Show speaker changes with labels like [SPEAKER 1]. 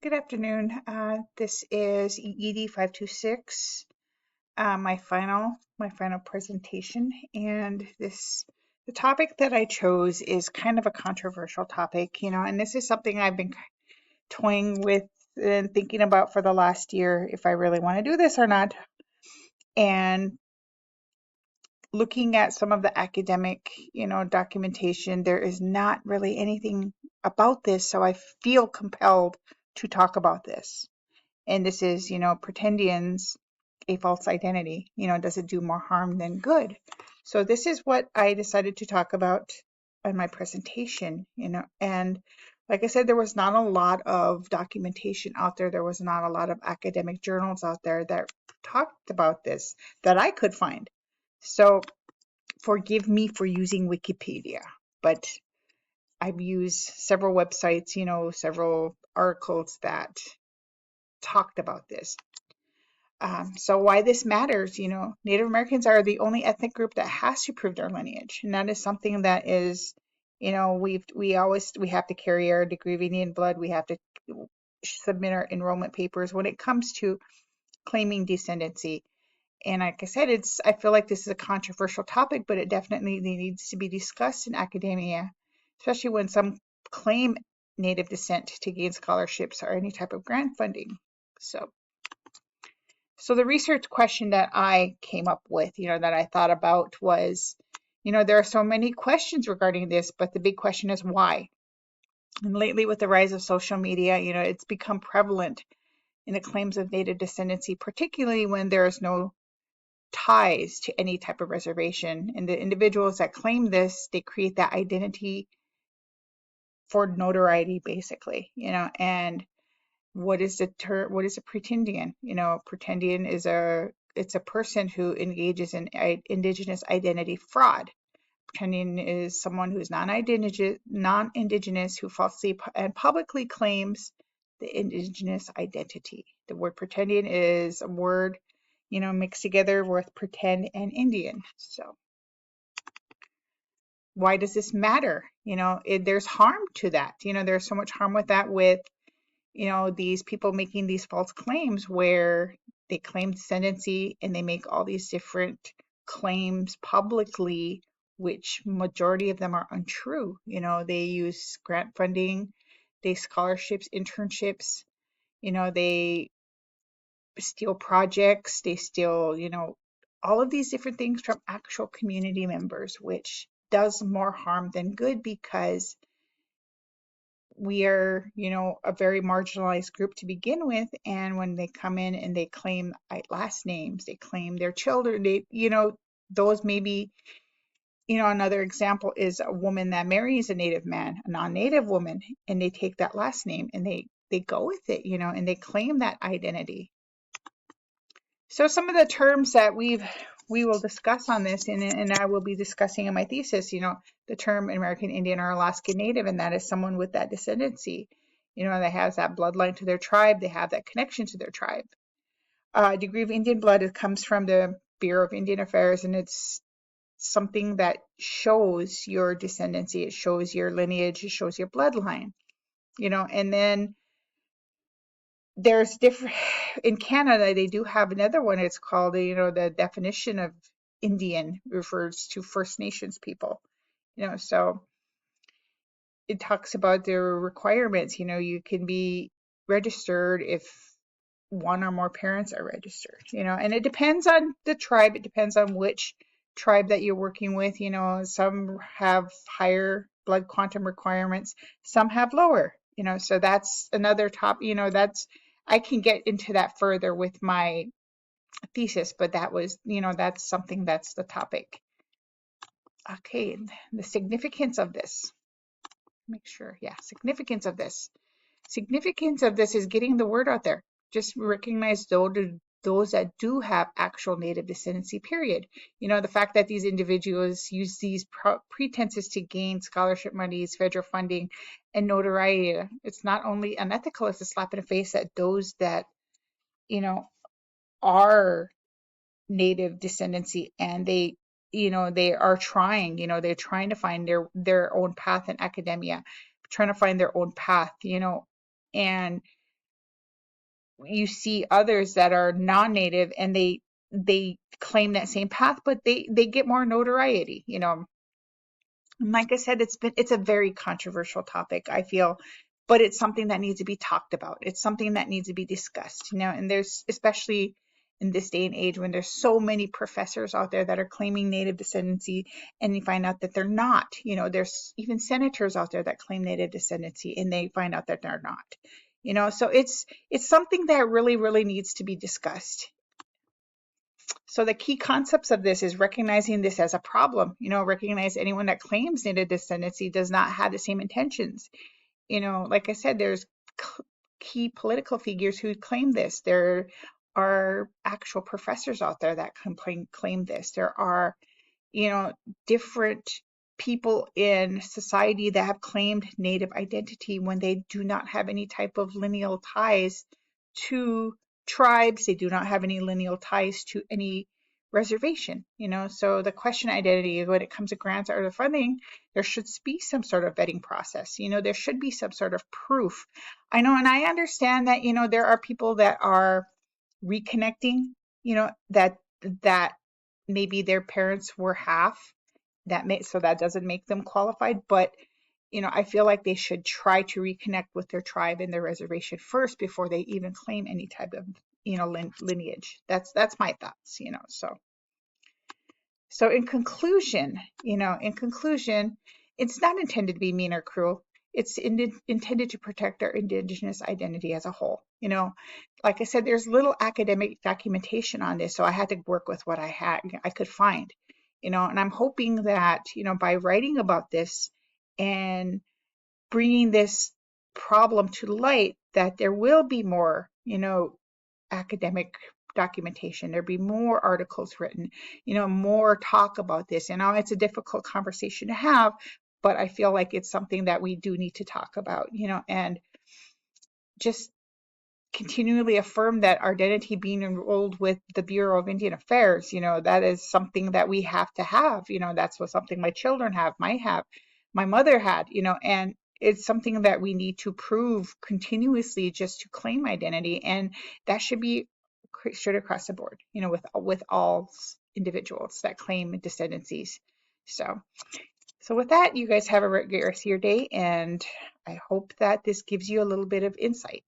[SPEAKER 1] Good afternoon. This is ED 526, my final presentation, and the topic that I chose is kind of a controversial topic, and this is something I've been toying with and thinking about for the last year if I really want to do this or not. And looking at some of the academic, documentation, there is not really anything about this, so I feel compelled to talk about this. And this is, Pretendians, a false identity. Does it do more harm than good? So this is what I decided to talk about in my presentation, and like I said, there was not a lot of documentation out there. There was not a lot of academic journals out there that talked about this that I could find. So forgive me for using Wikipedia, but I've used several websites, several articles that talked about this. So why this matters, Native Americans are the only ethnic group that has to prove their lineage, and that is something that is, we have to carry our degree of Indian blood. We have to submit our enrollment papers when it comes to claiming descendancy. And like I said, I feel like this is a controversial topic, but it definitely needs to be discussed in academia, especially when some claim Native descent to gain scholarships or any type of grant funding. So the research question that I came up with, that I thought about was, there are so many questions regarding this, but the big question is why? And lately with the rise of social media, it's become prevalent in the claims of Native descendancy, particularly when there is no ties to any type of reservation. And the individuals that claim this, they create that identity for notoriety, basically, and what is a pretendian? Pretendian is it's a person who engages in indigenous identity fraud. Pretendian is someone who's non-indigenous who falsely and publicly claims the indigenous identity. The word pretendian is a word, mixed together with pretend and Indian. So why does this matter? There's harm to that. There's so much harm with that, with these people making these false claims where they claim descendancy and they make all these different claims publicly, which majority of them are untrue. They use grant funding, they scholarships, internships, they steal projects, they steal, all of these different things from actual community members, which does more harm than good because we are, a very marginalized group to begin with. And when they come in and they claim last names, they claim their children, those maybe, another example is a woman that marries a Native man, a non-Native woman, and they take that last name and they go with it, and they claim that identity. So some of the terms that we will discuss on this, and I will be discussing in my thesis, the term American Indian or Alaskan Native, and that is someone with that descendancy, that has that bloodline to their tribe, they have that connection to their tribe. Degree of Indian blood, it comes from the Bureau of Indian Affairs, and it's something that shows your descendancy, it shows your lineage, it shows your bloodline, and then there's different in Canada. They do have another one. It's called, the definition of Indian refers to First Nations people. So it talks about their requirements. You can be registered if one or more parents are registered. And it depends on the tribe. It depends on which tribe that you're working with. Some have higher blood quantum requirements, some have lower. So that's another top. I can get into that further with my thesis, but that was, that's something, that's the topic. Okay, the significance of this. Make sure, yeah, significance of this. Significance of this is getting the word out there. Just recognize those that do have actual Native descendancy, period. The fact that these individuals use these pretenses to gain scholarship monies, federal funding, and notoriety. It's not only unethical, it's a slap in the face that those that, are Native descendancy and they are trying, they're trying to find their own path in academia, trying to find their own path, and you see others that are non-native and they claim that same path, but they get more notoriety, you know. And like I said, it's a very controversial topic, I feel, but it's something that needs to be talked about. It's something that needs to be discussed, you know, and there's, especially in this day and age when there's so many professors out there that are claiming native descendancy and you find out that they're not, you know, there's even senators out there that claim native descendancy and they find out that they're not. You know, so it's something that really, really needs to be discussed. So the key concepts of this is recognizing this as a problem. You know, recognize anyone that claims native descendancy does not have the same intentions. You know, like I said, there's key political figures who claim this. There are actual professors out there that claim this. There are, you know, different people in society that have claimed native identity when they do not have any type of lineal ties to tribes. They do not have any lineal ties to any reservation, you know. So the question identity, when it comes to grants or the funding, there should be some sort of vetting process. You know, there should be some sort of proof. I know, and I understand that, you know, there are people that are reconnecting, you know, that maybe their parents were half, so that doesn't make them qualified, but you know, I feel like they should try to reconnect with their tribe and their reservation first before they even claim any type of, you know, lineage. That's my thoughts, you know. So in conclusion, you know, it's not intended to be mean or cruel. It's intended to protect our Indigenous identity as a whole. You know, like I said, there's little academic documentation on this, so I had to work with what I could find. You know, and I'm hoping that, you know, by writing about this and bringing this problem to light, that there will be more, you know, academic documentation. There'll be more articles written, you know, more talk about this. And now it's a difficult conversation to have, but I feel like it's something that we do need to talk about, you know, and just continually affirm that our identity being enrolled with the Bureau of Indian Affairs, you know, that is something that we have to have. You know, that's what something my children might have, my mother had, you know, and it's something that we need to prove continuously just to claim identity. And that should be straight across the board, you know, with all individuals that claim descendancies. So with that, you guys have a great rest of your day, and I hope that this gives you a little bit of insight.